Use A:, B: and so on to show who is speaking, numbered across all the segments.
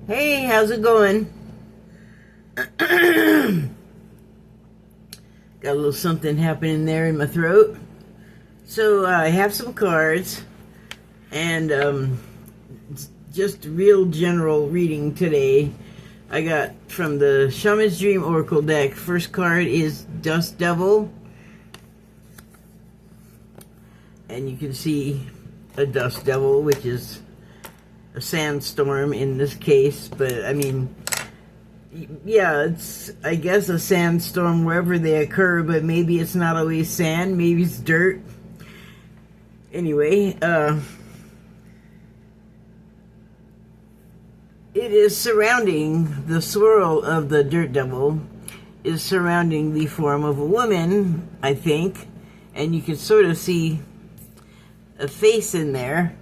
A: Hey, how's it going? Got a little something happening there in my throat. So I have some cards and just real general reading today. I got from the Shaman's Dream Oracle deck. First card is Dust Devil. And you can see a Dust Devil, which is a sandstorm in this case, but I mean, yeah, it's, I guess, a sandstorm wherever they occur, but maybe it's not always sand, maybe it's dirt. Anyway, it is surrounding, the swirl of the Dirt Devil is surrounding the form of a woman, I think, and you can sort of see a face in there.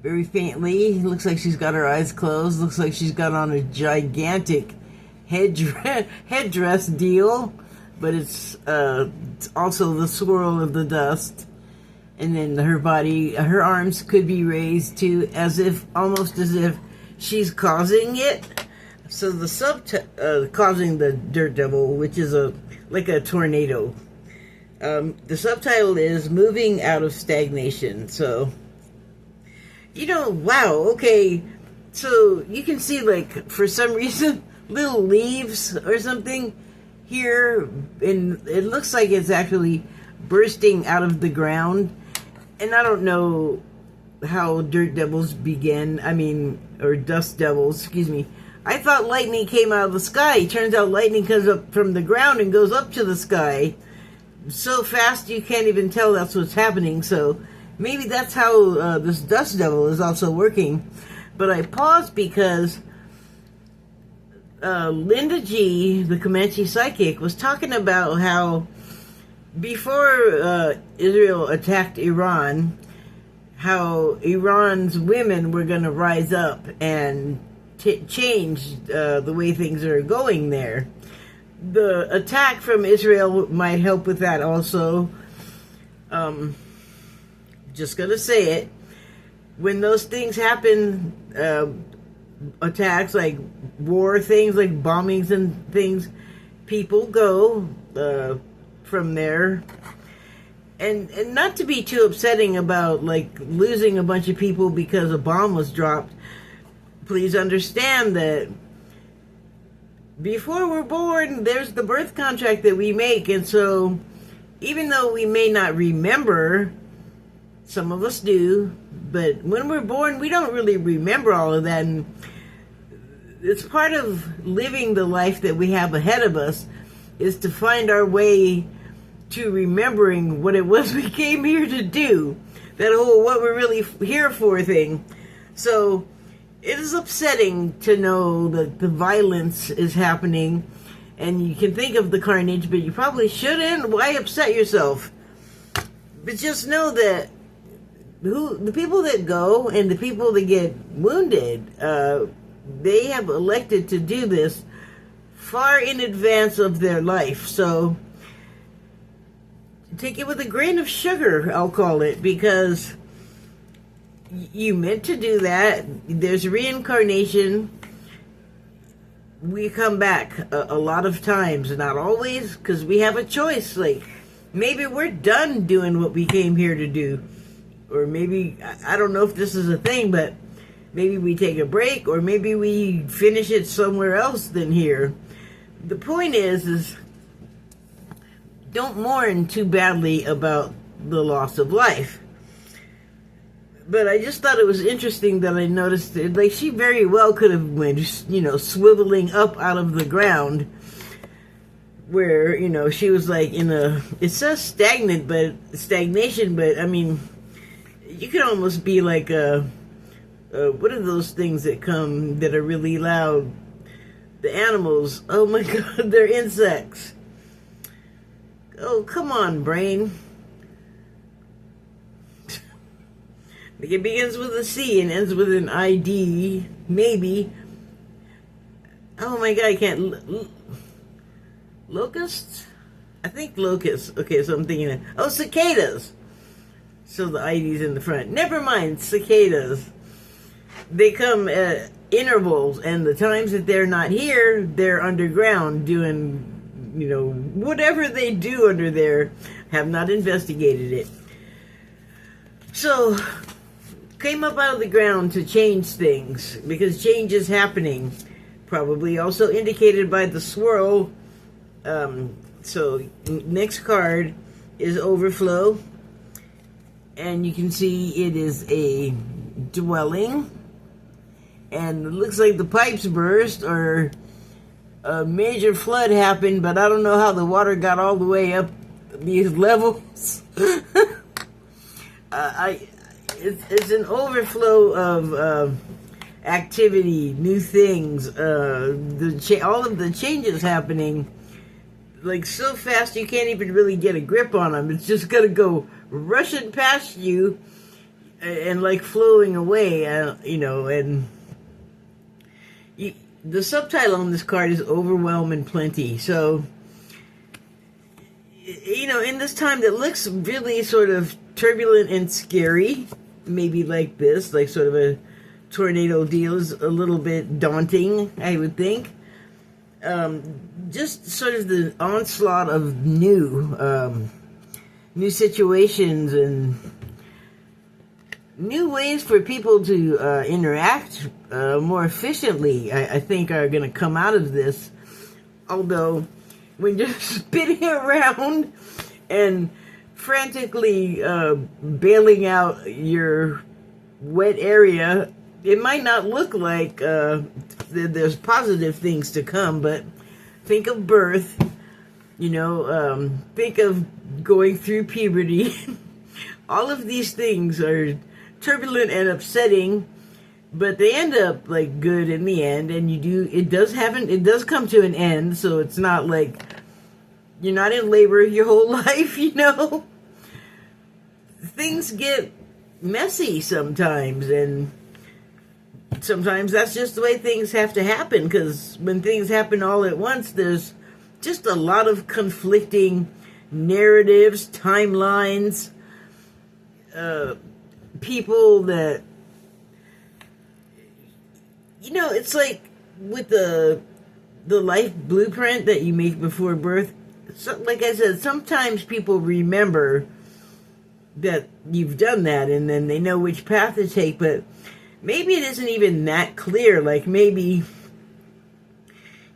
A: Very faintly. Looks like she's got her eyes closed. Looks like she's got on a gigantic headdress deal. But it's also the swirl of the dust. And then her body, her arms could be raised to almost as if she's causing it. So the causing the Dirt Devil, which is like a tornado. The subtitle is Moving Out of Stagnation. So, wow, okay, so you can see, like, for some reason, little leaves or something here, and it looks like it's actually bursting out of the ground, and I don't know how Dirt Devils begin, or Dust Devils, excuse me. I thought lightning came out of the sky. Turns out lightning comes up from the ground and goes up to the sky so fast you can't even tell that's what's happening, so maybe that's how this Dust Devil is also working. But I paused because Linda G, the Comanche psychic, was talking about how before Israel attacked Iran, how Iran's women were going to rise up and change the way things are going there. The attack from Israel might help with that also. Just gonna say it. When those things happen, attacks like war things, like bombings and things, people go from there. And not to be too upsetting about, like, losing a bunch of people because a bomb was dropped. Please understand that before we're born, there's the birth contract that we make. And so, even though we may not remember, some of us do, but when we're born, we don't really remember all of that. And it's part of living the life that we have ahead of us, is to find our way to remembering what it was we came here to do. That whole what we're really here for thing. So it is upsetting to know that the violence is happening, and you can think of the carnage, but you probably shouldn't. Why upset yourself? But just know that the people that go and the people that get wounded, they have elected to do this far in advance of their life. So take it with a grain of sugar, I'll call it, because you meant to do that. There's reincarnation. We come back a lot of times, not always, because we have a choice. Like, maybe we're done doing what we came here to do. Or maybe, I don't know if this is a thing, but maybe we take a break, or maybe we finish it somewhere else than here. The point is don't mourn too badly about the loss of life. But I just thought it was interesting that I noticed it. Like, she very well could have went, swiveling up out of the ground, where, she was like in it says stagnation, but I mean, you could almost be like what are those things that come that are really loud? The animals. Oh my God, they're insects. Oh, come on, brain. It begins with a C and ends with an ID, maybe. Oh my God, I can't. Locusts? I think locusts. Okay, so I'm thinking of, oh, cicadas. So the ID's in the front. Never mind, cicadas. They come intervals, and the times that they're not here, they're underground doing, whatever they do under there. Have not investigated it. So, came up out of the ground to change things, because change is happening. Probably also indicated by the swirl. So, next card is Overflow. And you can see it is a dwelling. And it looks like the pipes burst, or a major flood happened, but I don't know how the water got all the way up these levels. It's an overflow of activity, new things, all of the changes happening, like so fast you can't even really get a grip on them. It's just gonna go rushing past you and like flowing away, and the subtitle on this card is Overwhelm and Plenty. So, in this time that looks really sort of turbulent and scary, maybe like this, like sort of a tornado deal, is a little bit daunting, I would think. Just sort of the onslaught of new situations and new ways for people to interact more efficiently, I think, are going to come out of this. Although, when you're spinning around and frantically bailing out your wet area, it might not look like there's positive things to come, but think of birth, think of going through puberty. All of these things are turbulent and upsetting, but they end up like good in the end, and it does come to an end, so it's not like you're not in labor your whole life, Things get messy sometimes, and sometimes that's just the way things have to happen, because when things happen all at once, there's just a lot of conflicting narratives, timelines, people that, it's like with the life blueprint that you make before birth. So, like I said, sometimes people remember that you've done that, and then they know which path to take, but maybe it isn't even that clear. Like, maybe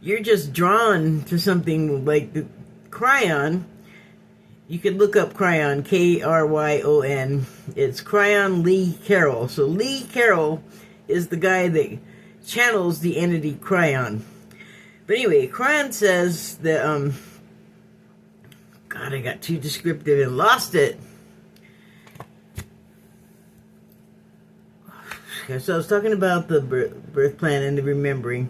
A: you're just drawn to something like the Kryon. You could look up Kryon, Kryon. It's Kryon Lee Carroll. So Lee Carroll is the guy that channels the entity Kryon. But anyway, Kryon says that, God, I got too descriptive and lost it. So I was talking about the birth plan and the remembering.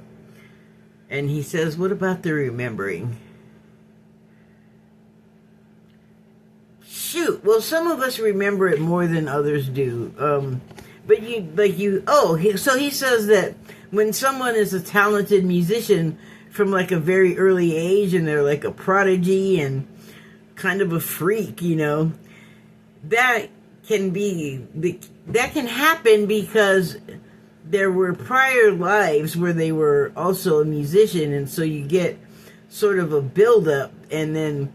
A: And he says, what about the remembering? Shoot, well, some of us remember it more than others do. So he says that when someone is a talented musician from like a very early age, and they're like a prodigy and kind of a freak, that can happen because there were prior lives where they were also a musician, and so you get sort of a build-up, and then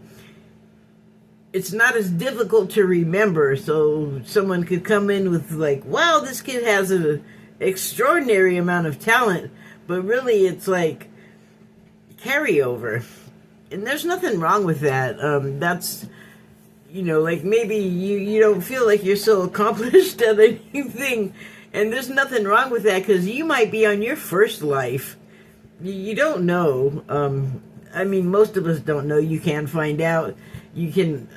A: it's not as difficult to remember. So someone could come in with like, wow, this kid has an extraordinary amount of talent, but really it's like carryover. And there's nothing wrong with that. That's, like maybe you don't feel like you're so accomplished at anything, and there's nothing wrong with that, because you might be on your first life. You don't know. Most of us don't know. You can find out. You can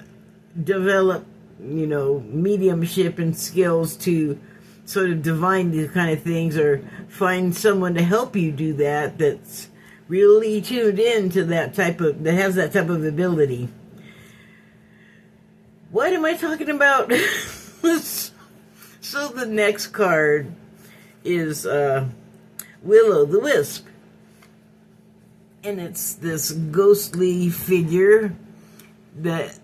A: develop, mediumship and skills to sort of divine these kind of things, or find someone to help you do that that's really tuned in to that has that type of ability. What am I talking about? So the next card is Will-O the Wisp. And it's this ghostly figure that,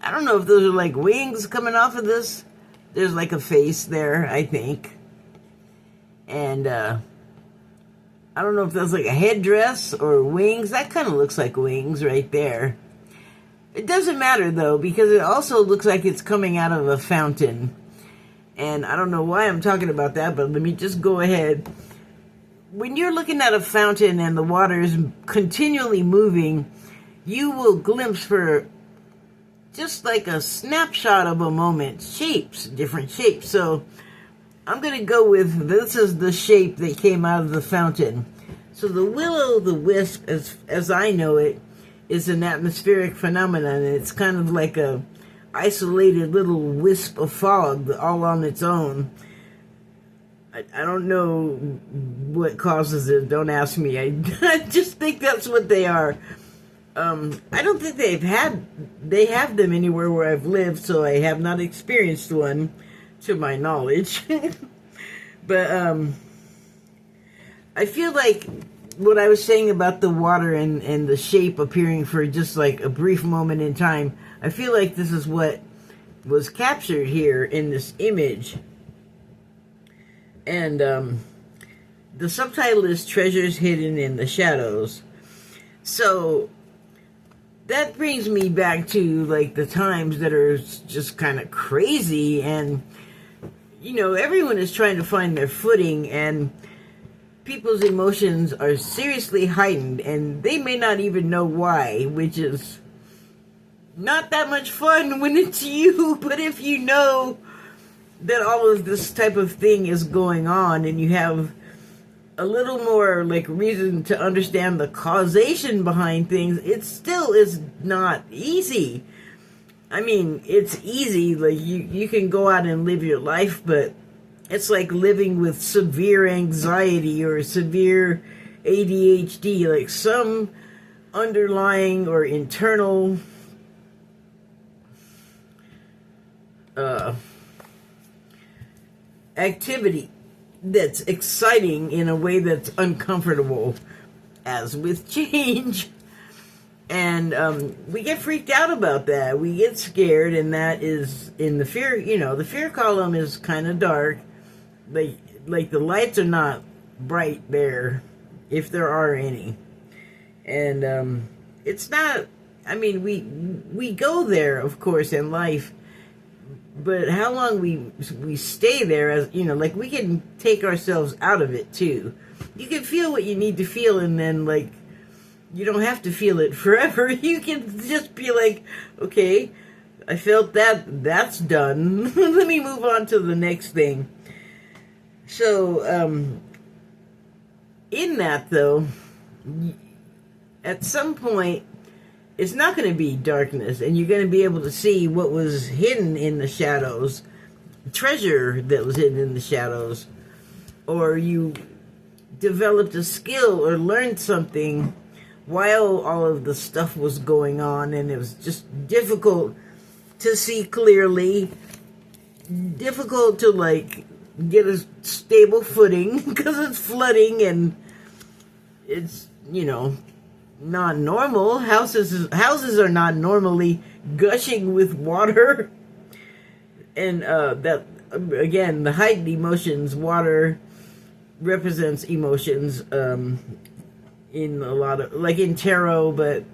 A: I don't know if those are like wings coming off of this. There's like a face there, I think. And I don't know if that's like a headdress or wings. That kind of looks like wings right there. It doesn't matter though, because it also looks like it's coming out of a fountain. And I don't know why I'm talking about that, but let me just go ahead. When you're looking at a fountain and the water is continually moving, you will glimpse for just like a snapshot of a moment, shapes, different shapes. So I'm going to go with, this is the shape that came out of the fountain. So the will-o'-the-wisp, as I know it, is an atmospheric phenomenon. It's kind of like a isolated little wisp of fog all on its own. I don't know what causes it. Don't ask me. I just think that's what they are. I don't think they have them anywhere where I've lived, so I have not experienced one to my knowledge. But I feel like what I was saying about the water and the shape appearing for just like a brief moment in time, I feel like this is what was captured here in this image. And the subtitle is Treasures Hidden in the Shadows. So that brings me back to like the times that are just kind of crazy, and you know, everyone is trying to find their footing, and people's emotions are seriously heightened, and they may not even know why, which is not that much fun when it's you. But if you know that all of this type of thing is going on, and you have a little more like reason to understand the causation behind things, it still is not easy. I mean, it's easy, like you can go out and live your life, but it's like living with severe anxiety or severe ADHD, like some underlying or internal activity that's exciting in a way that's uncomfortable, as with change. And we get freaked out about that. We get scared, and that is in the fear, you know, the fear column is kind of dark. Like the lights are not bright there, if there are any. And it's not, I mean, we go there, of course, in life, but how long we stay there, as you know, like we can take ourselves out of it too. You can feel what you need to feel, and then like you don't have to feel it forever. You can just be like, okay, I felt that, that's done. Let me move on to the next thing. So in that though, at some point it's not going to be darkness, and you're going to be able to see what was hidden in the shadows, treasure that was hidden in the shadows, or you developed a skill or learned something while all of the stuff was going on, and it was just difficult to see clearly, difficult to like get a stable footing because it's flooding and it's, you know, not normal. Houses are not normally gushing with water. And that, again, the heightened emotions, water represents emotions in a lot of, like in tarot, but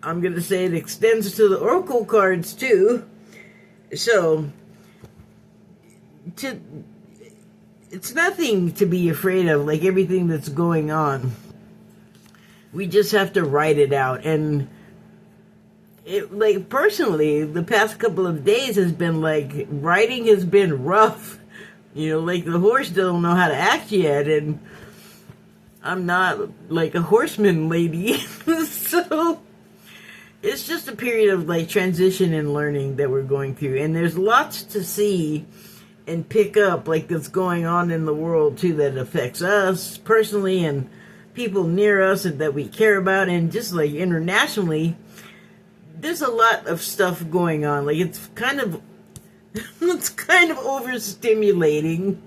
A: I'm going to say it extends to the oracle cards too. So, it's nothing to be afraid of, like everything that's going on. We just have to write it out. And it, like, personally, the past couple of days has been like, writing has been rough. You know, like the horse don't know how to act yet, and I'm not like a horseman lady. So it's just a period of like transition and learning that we're going through. And there's lots to see and pick up, like that's going on in the world too, that affects us personally and people near us and that we care about, and just like internationally, there's a lot of stuff going on. Like it's kind of overstimulating.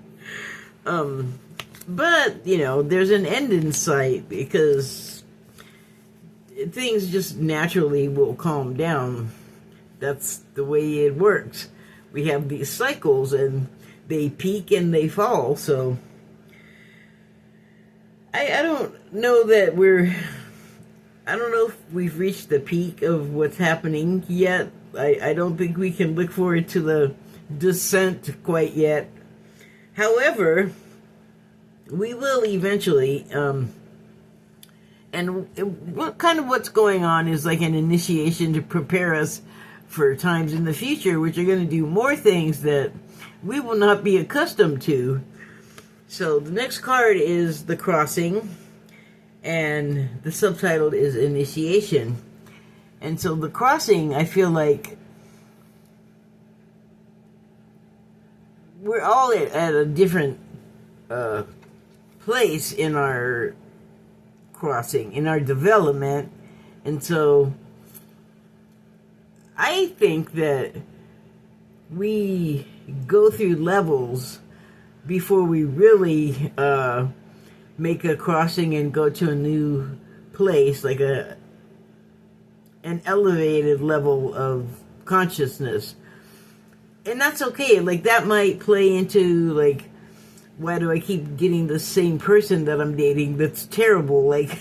A: But you know, there's an end in sight because things just naturally will calm down. That's the way it works. We have these cycles and they peak and they fall. So I don't know that I don't know if we've reached the peak of what's happening yet. I don't think we can look forward to the descent quite yet. However, we will eventually. And what's going on is like an initiation to prepare us for times in the future, which are going to do more things that we will not be accustomed to. So the next card is The Crossing, and the subtitle is Initiation. And so The Crossing, I feel like we're all at a different place in our crossing, in our development. And so I think that we go through levels before we really make a crossing and go to a new place, like an elevated level of consciousness. And that's okay. Like, that might play into, like, why do I keep getting the same person that I'm dating that's terrible? Like,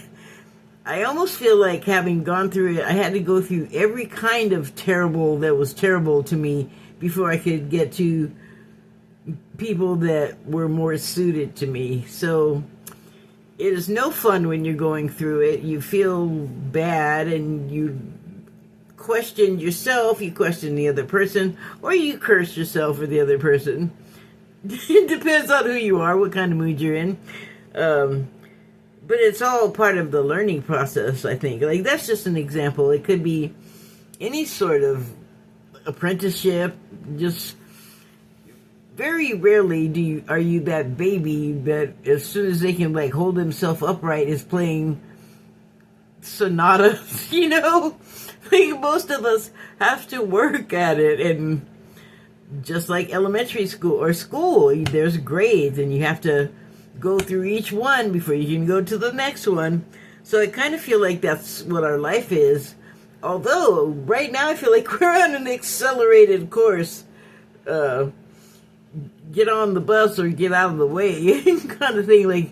A: I almost feel like, having gone through it, I had to go through every kind of terrible that was terrible to me before I could get to people that were more suited to me. So it is no fun when you're going through it. You feel bad and you question yourself, you question the other person, or you curse yourself or the other person. It depends on who you are, what kind of mood you're in. But it's all part of the learning process, I think. Like, that's just an example. It could be any sort of apprenticeship. Just very rarely are you that baby that as soon as they can, like, hold himself upright is playing sonatas, you know? Like, most of us have to work at it, and just like elementary school or school, there's grades and you have to go through each one before you can go to the next one. So I kind of feel like that's what our life is. Although right now I feel like we're on an accelerated course. Get on the bus or get out of the way kind of thing. Like,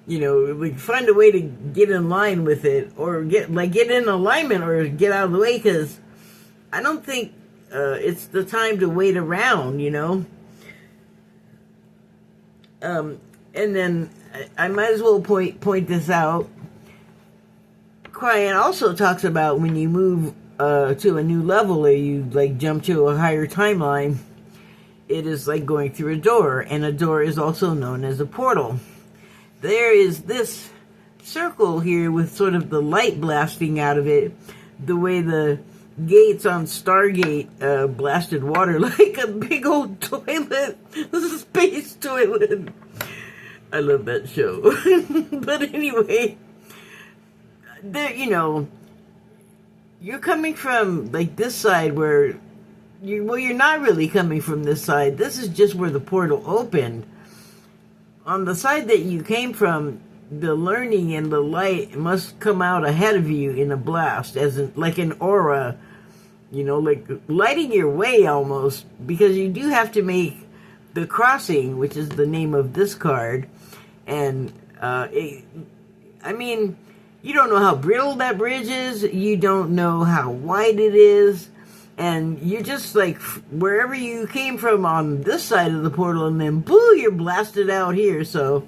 A: you know, like, find a way to get in line with it, or get in alignment, or get out of the way, because I don't think it's the time to wait around, you know. And then I might as well point this out. Kryon also talks about when you move to a new level, or you, like, jump to a higher timeline, it is like going through a door, and a door is also known as a portal. There is this circle here with sort of the light blasting out of it, the way the gates on Stargate blasted water like a big old toilet, space toilet. I love that show. But anyway, there, you know, you're coming from, like, this side where you're not really coming from this side. This is just where the portal opened. On the side that you came from, the learning and the light must come out ahead of you in a blast, as like an aura, you know, like lighting your way almost, because you do have to make the crossing, which is the name of this card. And I mean, you don't know how brittle that bridge is, you don't know how wide it is, and you're just like wherever you came from on this side of the portal, and then boo, you're blasted out here. So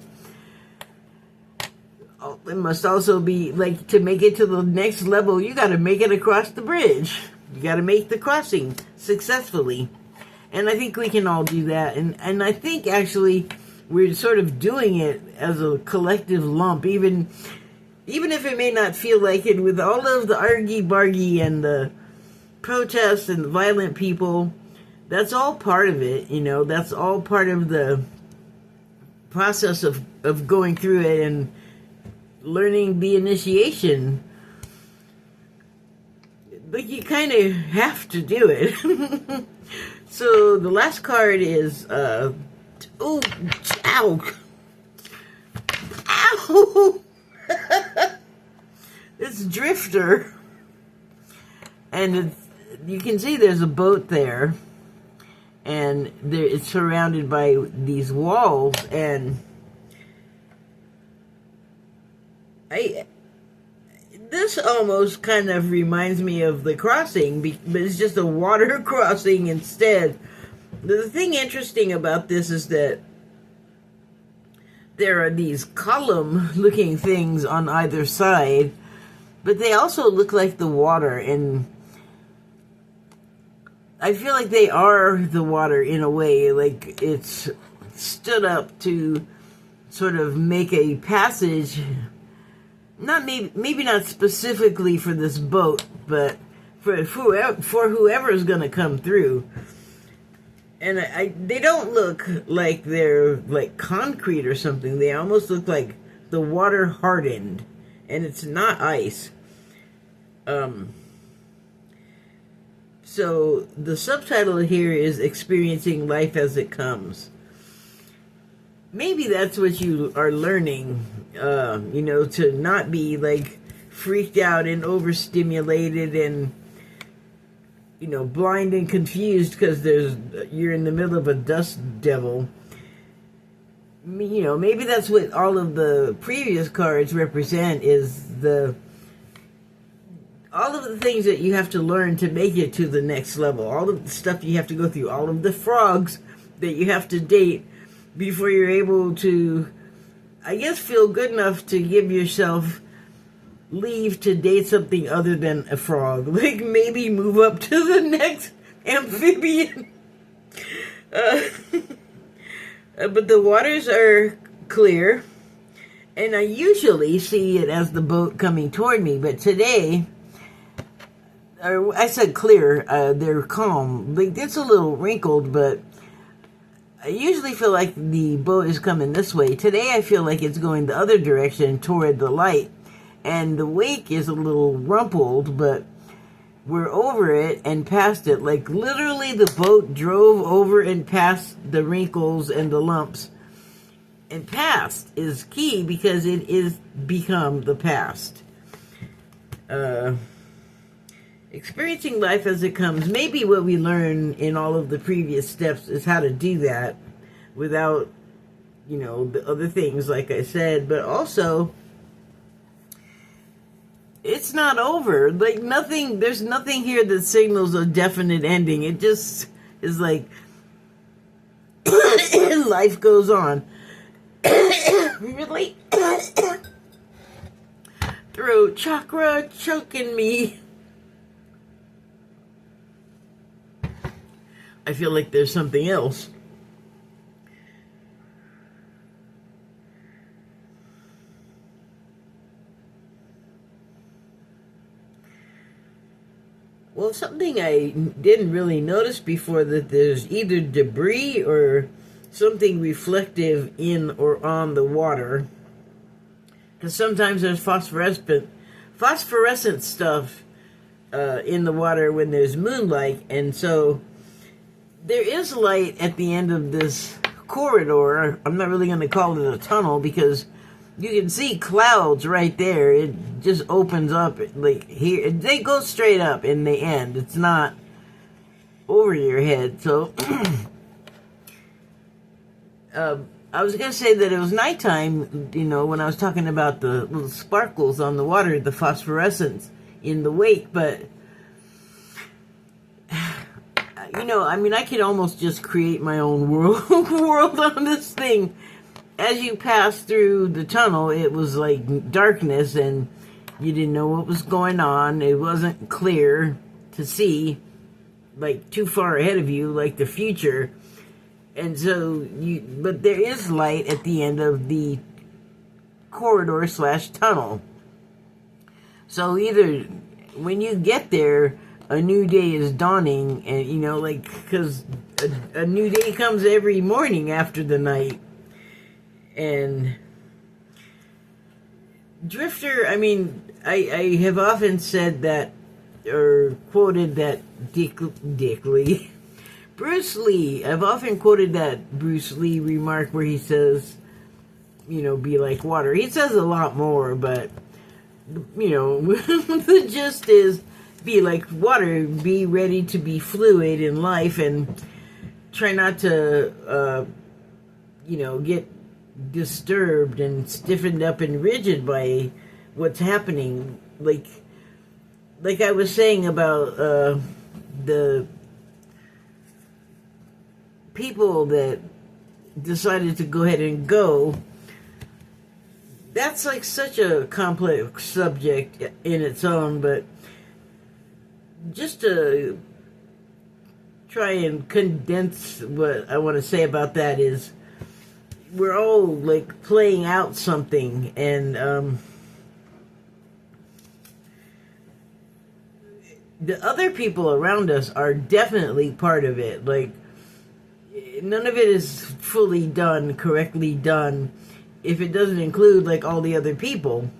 A: it must also be like, to make it to the next level, you got to make it across the bridge. You got to make the crossing successfully. And I think we can all do that. And I think actually we're sort of doing it as a collective lump, even if it may not feel like it, with all of the argy-bargy and the protests and the violent people. That's all part of it, you know. That's all part of the process of going through it and learning the initiation. But you kind of have to do it. So the last card is ow, it's Drifter, and you can see there's a boat there, and it's surrounded by these walls, and I this almost kind of reminds me of The Crossing, but it's just a water crossing instead. The thing interesting about this is that there are these column-looking things on either side, but they also look like the water, and I feel like they are the water in a way. Like it's stood up to sort of make a passage, not maybe not specifically for this boat, but for whoever is going to come through. And they don't look like they're like concrete or something. They almost look like the water hardened, and it's not ice. So the subtitle here is Experiencing Life as It Comes. Maybe that's what you are learning, to not be like freaked out and overstimulated and blind and confused because you're in the middle of a dust devil. Maybe that's what all of the previous cards represent, is all of the things that you have to learn to make it to the next level, all of the stuff you have to go through, all of the frogs that you have to date before you're able to, I guess, feel good enough to give yourself leave to date something other than a frog. Like maybe move up to the next amphibian. But the waters are clear, and I usually see it as the boat coming toward me, but today, I said clear, they're calm. Like it's a little wrinkled, but I usually feel like the boat is coming this way. Today I feel like it's going the other direction toward the light. And the wake is a little rumpled, but we're over it and past it. Like literally the boat drove over and past the wrinkles and the lumps. And past is key because it is become the past. Experiencing life as it comes. Maybe what we learn in all of the previous steps is how to do that without, the other things like I said. But also, it's not over. Like there's nothing here that signals a definite ending. It just is like life goes on. Really? Throat chakra choking me. I feel like there's something else. Well, something I didn't really notice before, that there's either debris or something reflective in or on the water. Because sometimes there's phosphorescent stuff in the water when there's moonlight, and so there is light at the end of this corridor. I'm not really going to call it a tunnel because you can see clouds right there. It just opens up like here. They go straight up and they end. It's not over your head. So I was going to say that it was nighttime, when I was talking about the little sparkles on the water, the phosphorescence in the wake, but I could almost just create my own world on this thing. As you pass through the tunnel, it was like darkness and you didn't know what was going on. It wasn't clear to see, like too far ahead of you, like the future. And so but there is light at the end of the corridor / tunnel. So either when you get there, a new day is dawning, and because a new day comes every morning after the night. And Drifter, I have often said that, or quoted that Dick Lee, Bruce Lee, I've often quoted that Bruce Lee remark where he says, be like water. He says a lot more, but, the gist is, be like water, be ready to be fluid in life, and try not to, get disturbed and stiffened up and rigid by what's happening. Like I was saying about the people that decided to go ahead and go. That's like such a complex subject in its own, but just to try and condense what I want to say about that is we're all like playing out something, and the other people around us are definitely part of it. Like, none of it is fully done, correctly done, if it doesn't include like all the other people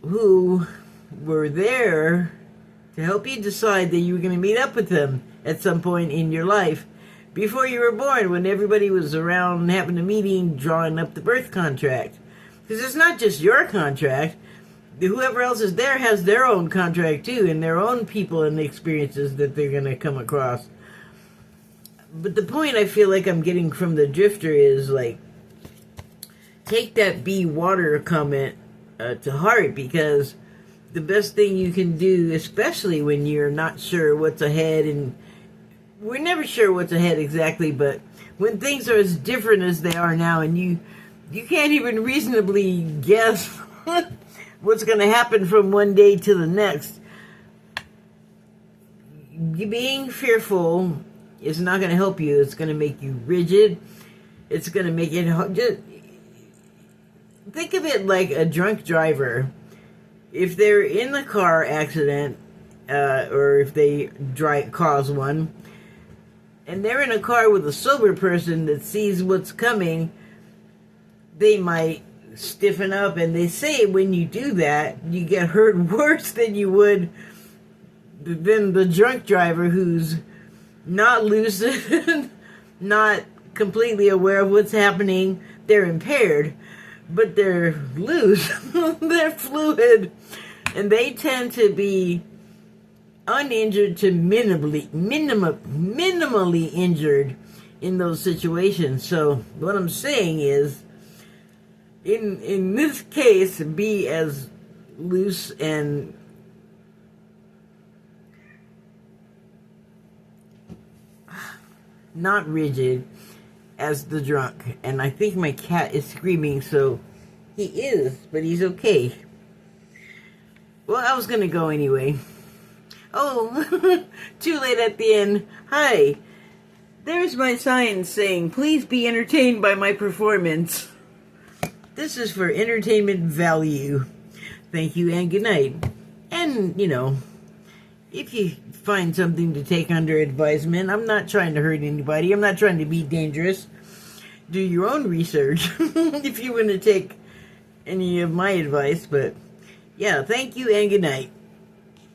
A: who were there to help you decide that you were going to meet up with them at some point in your life before you were born, when everybody was around having a meeting, drawing up the birth contract. Because it's not just your contract. Whoever else is there has their own contract too, and their own people and experiences that they're going to come across. But the point I feel like I'm getting from the drifter is, like, take that be water comment to heart, because the best thing you can do, especially when you're not sure what's ahead, and we're never sure what's ahead exactly, but when things are as different as they are now, and you can't even reasonably guess what's going to happen from one day to the next, being fearful is not going to help you. It's going to make you rigid. It's going to make it hard. Just think of it like a drunk driver. If they're in a car accident, or if they cause one, and they're in a car with a sober person that sees what's coming, they might stiffen up. And they say when you do that, you get hurt worse than you would than the drunk driver who's not lucid, not completely aware of what's happening. They're impaired, but they're loose. They're fluid, and they tend to be uninjured to minimally injured in those situations. So what I'm saying is, in this case, be as loose and not rigid as the drunk. And I think my cat is screaming, so he is, but he's okay. Well, I was gonna go anyway. Oh, too late at the end. Hi, there's my sign saying, please be entertained by my performance. This is for entertainment value. Thank you and good night. And, you know, if you find something to take under advisement, I'm not trying to hurt anybody. I'm not trying to be dangerous. Do your own research if you want to take any of my advice. But, yeah, thank you and good night.